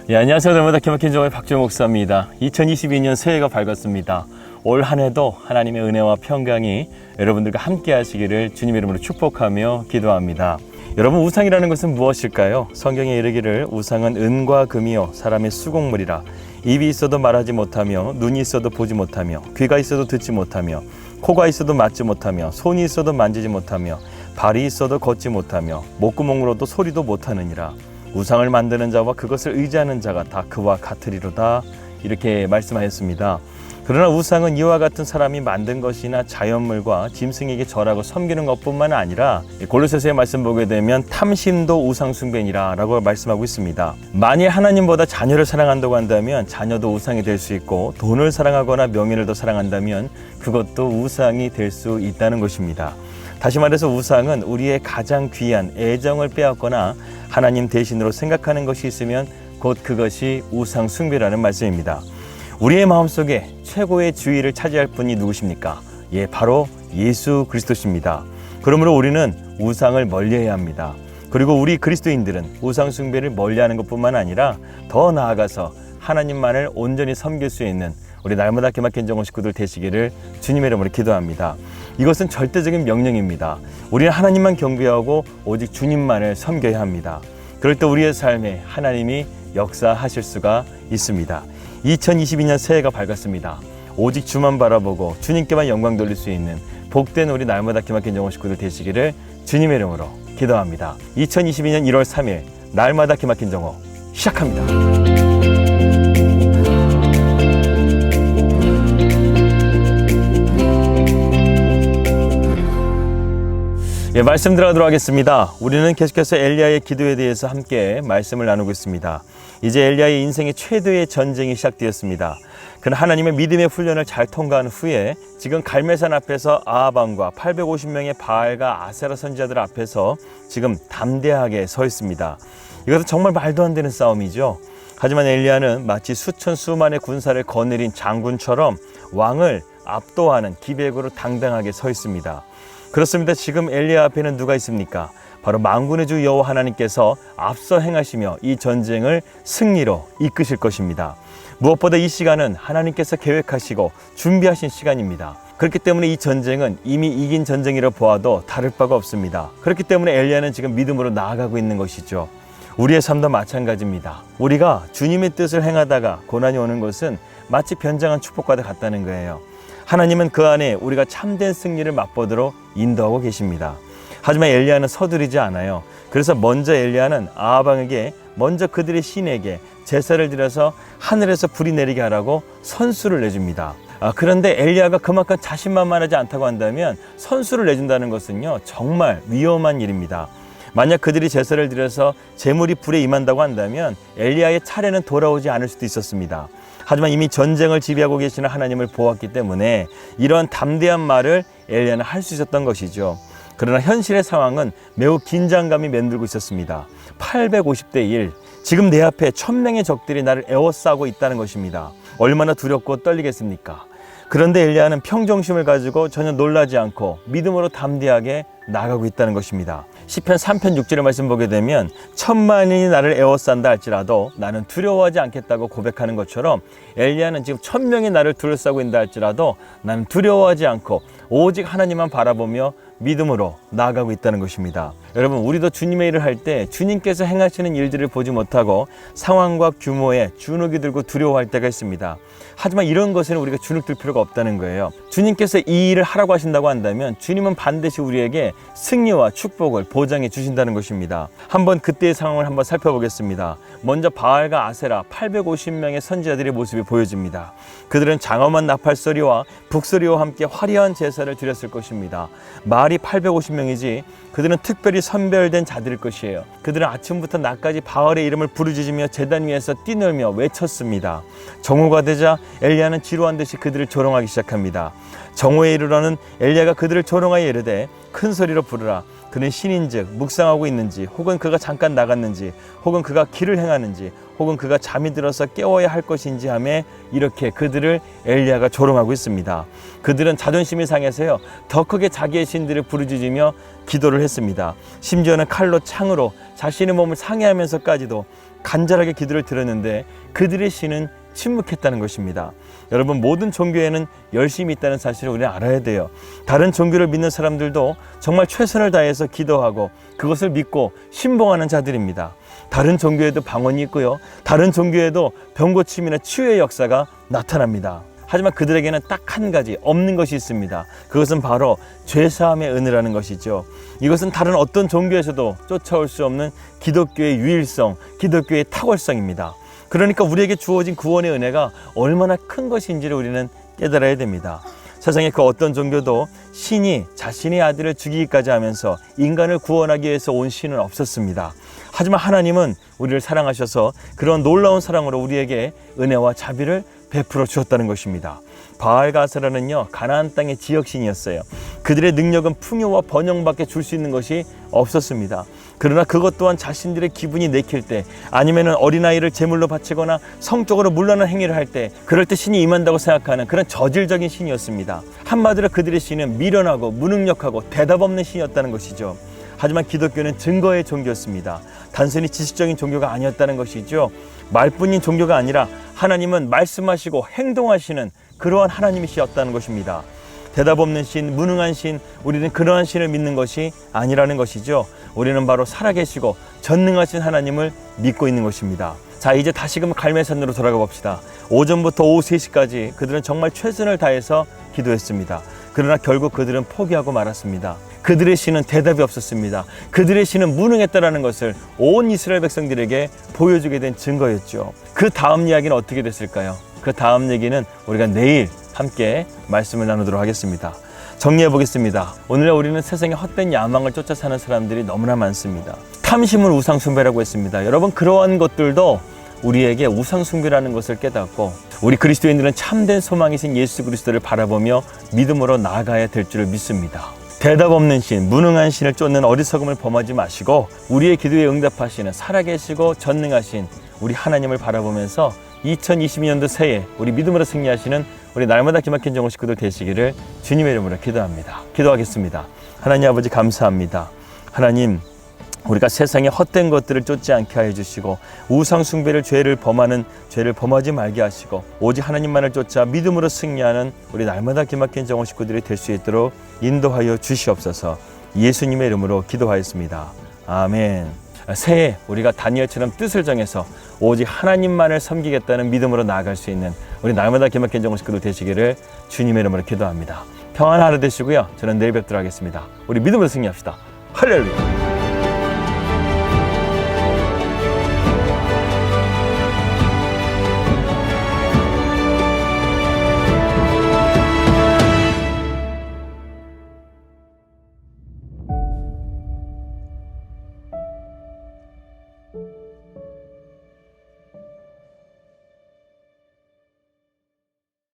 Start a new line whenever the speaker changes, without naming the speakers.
안녕하세요. 날마다 기막힌 종의 박주영 목사입니다. 2022년 새해가 밝았습니다. 올 한 해도 하나님의 은혜와 평강이 여러분들과 함께 하시기를 주님의 이름으로 축복하며 기도합니다. 여러분, 우상이라는 것은 무엇일까요? 성경에 이르기를 우상은 은과 금이요 사람의 수공물이라. 입이 있어도 말하지 못하며 눈이 있어도 보지 못하며 귀가 있어도 듣지 못하며 코가 있어도 맞지 못하며 손이 있어도 만지지 못하며 발이 있어도 걷지 못하며 목구멍으로도 소리도 못하느니라. 우상을 만드는 자와 그것을 의지하는 자가 다 그와 같으리로다. 이렇게 말씀하였습니다. 그러나 우상은 이와 같은 사람이 만든 것이나 자연물과 짐승에게 절하고 섬기는 것뿐만 아니라 골로새서의 말씀 보게 되면 탐심도 우상 숭배니라 라고 말씀하고 있습니다. 만일 하나님보다 자녀를 사랑한다고 한다면 자녀도 우상이 될 수 있고, 돈을 사랑하거나 명예를 더 사랑한다면 그것도 우상이 될 수 있다는 것입니다. 다시 말해서 우상은 우리의 가장 귀한 애정을 빼앗거나 하나님 대신으로 생각하는 것이 있으면 곧 그것이 우상 숭배라는 말씀입니다. 우리의 마음속에 최고의 주의를 차지할 분이 누구십니까? 바로 예수 그리스도십니다. 그러므로 우리는 우상을 멀리해야 합니다. 그리고 우리 그리스도인들은 우상 숭배를 멀리하는 것뿐만 아니라 더 나아가서 하나님만을 온전히 섬길 수 있는 우리 날마다 기막힌 정원 식구들 되시기를 주님의 이름으로 기도합니다. 이것은 절대적인 명령입니다. 우리는 하나님만 경배하고 오직 주님만을 섬겨야 합니다. 그럴 때 우리의 삶에 하나님이 역사하실 수가 있습니다. 2022년 새해가 밝았습니다. 오직 주만 바라보고 주님께만 영광 돌릴 수 있는 복된 우리 날마다 기막힌 정원 식구들 되시기를 주님의 이름으로 기도합니다. 2022년 1월 3일 날마다 기막힌 정원 시작합니다. 말씀 들어가도록 하겠습니다. 우리는 계속해서 엘리야의 기도에 대해서 함께 말씀을 나누고 있습니다. 이제 엘리야의 인생의 최대의 전쟁이 시작되었습니다. 그는 하나님의 믿음의 훈련을 잘 통과한 후에 지금 갈멜산 앞에서 아합 왕과 850명의 바알과 아세라 선지자들 앞에서 지금 담대하게 서 있습니다. 이것은 정말 말도 안 되는 싸움이죠. 하지만 엘리야는 마치 수천 수만의 군사를 거느린 장군처럼 왕을 압도하는 기백으로 당당하게 서 있습니다. 그렇습니다. 지금 엘리야 앞에는 누가 있습니까? 바로 만군의 주 여호와 하나님께서 앞서 행하시며 이 전쟁을 승리로 이끄실 것입니다. 무엇보다 이 시간은 하나님께서 계획하시고 준비하신 시간입니다. 그렇기 때문에 이 전쟁은 이미 이긴 전쟁이라 보아도 다를 바가 없습니다. 그렇기 때문에 엘리야는 지금 믿음으로 나아가고 있는 것이죠. 우리의 삶도 마찬가지입니다. 우리가 주님의 뜻을 행하다가 고난이 오는 것은 마치 변장한 축복과도 같다는 거예요. 하나님은 그 안에 우리가 참된 승리를 맛보도록 인도하고 계십니다. 하지만 엘리야는 서두르지 않아요. 그래서 먼저 엘리야는 아합 왕에게 먼저 그들의 신에게 제사를 드려서 하늘에서 불이 내리게 하라고 선수를 내줍니다. 그런데 엘리야가 그만큼 자신만만하지 않다고 한다면 선수를 내준다는 것은요, 정말 위험한 일입니다. 만약 그들이 제사를 드려서 제물이 불에 임한다고 한다면 엘리야의 차례는 돌아오지 않을 수도 있었습니다. 하지만 이미 전쟁을 지배하고 계시는 하나님을 보았기 때문에 이런 담대한 말을 엘리야는 할 수 있었던 것이죠. 그러나 현실의 상황은 매우 긴장감이 맴돌고 있었습니다. 850대 1, 지금 내 앞에 1000명의 적들이 나를 에워싸고 있다는 것입니다. 얼마나 두렵고 떨리겠습니까? 그런데 엘리야는 평정심을 가지고 전혀 놀라지 않고 믿음으로 담대하게 나가고 있다는 것입니다. 시편 3편 6절의 말씀 보게 되면 1000만인이 나를 에워싼다 할지라도 나는 두려워하지 않겠다고 고백하는 것처럼 엘리야는 지금 1000명이 나를 둘러싸고 있다 할지라도 나는 두려워하지 않고 오직 하나님만 바라보며 믿음으로 나아가고 있다는 것입니다. 여러분, 우리도 주님의 일을 할 때 주님께서 행하시는 일들을 보지 못하고 상황과 규모에 주눅이 들고 두려워할 때가 있습니다. 하지만 이런 것에는 우리가 주눅들 필요가 없다는 거예요. 주님께서 이 일을 하라고 하신다고 한다면 주님은 반드시 우리에게 승리와 축복을 보장해 주신다는 것입니다. 한번 그때의 상황을 한번 살펴보겠습니다. 먼저 바알과 아세라 850명의 선지자들의 모습이 보여집니다. 그들은 장엄한 나팔소리와 북소리와 함께 화려한 제사를 드렸을 것입니다. 말이 850명이지 그들은 특별히 선별된 자들일 것이에요. 그들은 아침부터 낮까지 바알의 이름을 부르짖으며 제단 위에서 뛰놀며 외쳤습니다. 정오가 되자 엘리야는 지루한 듯이 그들을 조롱하기 시작합니다. 정오에 이르러는 엘리야가 그들을 조롱하여 이르되 큰 소리로 부르라. 그는 신인즉 묵상하고 있는지, 혹은 그가 잠깐 나갔는지, 혹은 그가 길을 행하는지, 혹은 그가 잠이 들어서 깨워야 할 것인지 하며 이렇게 그들을 엘리야가 조롱하고 있습니다. 그들은 자존심이 상해서요, 더 크게 자기의 신들을 부르짖으며 기도를 했습니다. 심지어는 칼로 창으로 자신의 몸을 상해하면서까지도 간절하게 기도를 드렸는데 그들의 신은 침묵했다는 것입니다. 여러분, 모든 종교에는 열심이 있다는 사실을 우리는 알아야 돼요. 다른 종교를 믿는 사람들도 정말 최선을 다해서 기도하고 그것을 믿고 신봉하는 자들입니다. 다른 종교에도 방언이 있고요, 다른 종교에도 병고침이나 치유의 역사가 나타납니다. 하지만 그들에게는 딱 한 가지 없는 것이 있습니다. 그것은 바로 죄사함의 은혜라는 것이죠. 이것은 다른 어떤 종교에서도 쫓아올 수 없는 기독교의 유일성, 기독교의 탁월성입니다. 그러니까 우리에게 주어진 구원의 은혜가 얼마나 큰 것인지를 우리는 깨달아야 됩니다. 세상의 그 어떤 종교도 신이 자신의 아들을 죽이기까지 하면서 인간을 구원하기 위해서 온 신은 없었습니다. 하지만 하나님은 우리를 사랑하셔서 그런 놀라운 사랑으로 우리에게 은혜와 자비를 베풀어 주었다는 것입니다. 바알가스라는요, 가나안 땅의 지역신이었어요. 그들의 능력은 풍요와 번영밖에 줄 수 있는 것이 없었습니다. 그러나 그것 또한 자신들의 기분이 내킬 때, 아니면 어린아이를 제물로 바치거나 성적으로 문란한 행위를 할 때, 그럴 때 신이 임한다고 생각하는 그런 저질적인 신이었습니다. 한마디로 그들의 신은 미련하고 무능력하고 대답 없는 신이었다는 것이죠. 하지만 기독교는 증거의 종교였습니다. 단순히 지식적인 종교가 아니었다는 것이죠. 말뿐인 종교가 아니라 하나님은 말씀하시고 행동하시는 그러한 하나님이셨다는 것입니다. 대답 없는 신, 무능한 신, 우리는 그러한 신을 믿는 것이 아니라는 것이죠. 우리는 바로 살아계시고 전능하신 하나님을 믿고 있는 것입니다. 자, 이제 다시금 갈멜산으로 돌아가 봅시다. 오전부터 오후 3시까지 그들은 정말 최선을 다해서 기도했습니다. 그러나 결국 그들은 포기하고 말았습니다. 그들의 신은 대답이 없었습니다. 그들의 신은 무능했다라는 것을 온 이스라엘 백성들에게 보여주게 된 증거였죠. 그 다음 이야기는 어떻게 됐을까요? 그 다음 얘기는 우리가 내일 함께 말씀을 나누도록 하겠습니다. 정리해 보겠습니다. 오늘 우리는 세상에 헛된 야망을 쫓아 사는 사람들이 너무나 많습니다. 탐심을 우상숭배라고 했습니다. 여러분, 그러한 것들도 우리에게 우상숭배라는 것을 깨닫고 우리 그리스도인들은 참된 소망이신 예수 그리스도를 바라보며 믿음으로 나아가야 될 줄을 믿습니다. 대답 없는 신, 무능한 신을 쫓는 어리석음을 범하지 마시고 우리의 기도에 응답하시는 살아계시고 전능하신 우리 하나님을 바라보면서 2022년도 새해 우리 믿음으로 승리하시는 우리 날마다 기막힌 정호 식구들 되시기를 주님의 이름으로 기도합니다. 기도하겠습니다. 하나님 아버지, 감사합니다. 하나님, 우리가 세상의 헛된 것들을 쫓지 않게 하여 주시고 우상 숭배를 죄를 범하지 말게 하시고 오직 하나님만을 쫓아 믿음으로 승리하는 우리 날마다 기막힌 정호 식구들이 될 수 있도록 인도하여 주시옵소서. 예수님의 이름으로 기도하였습니다. 아멘. 새해 우리가 다니엘처럼 뜻을 정해서 오직 하나님만을 섬기겠다는 믿음으로 나아갈 수 있는 우리 날마다 기막힌 정호 식구들 되시기를 주님의 이름으로 기도합니다. 평안한 하루 되시고요. 저는 내일 뵙도록 하겠습니다. 우리 믿음으로 승리합시다. 할렐루야.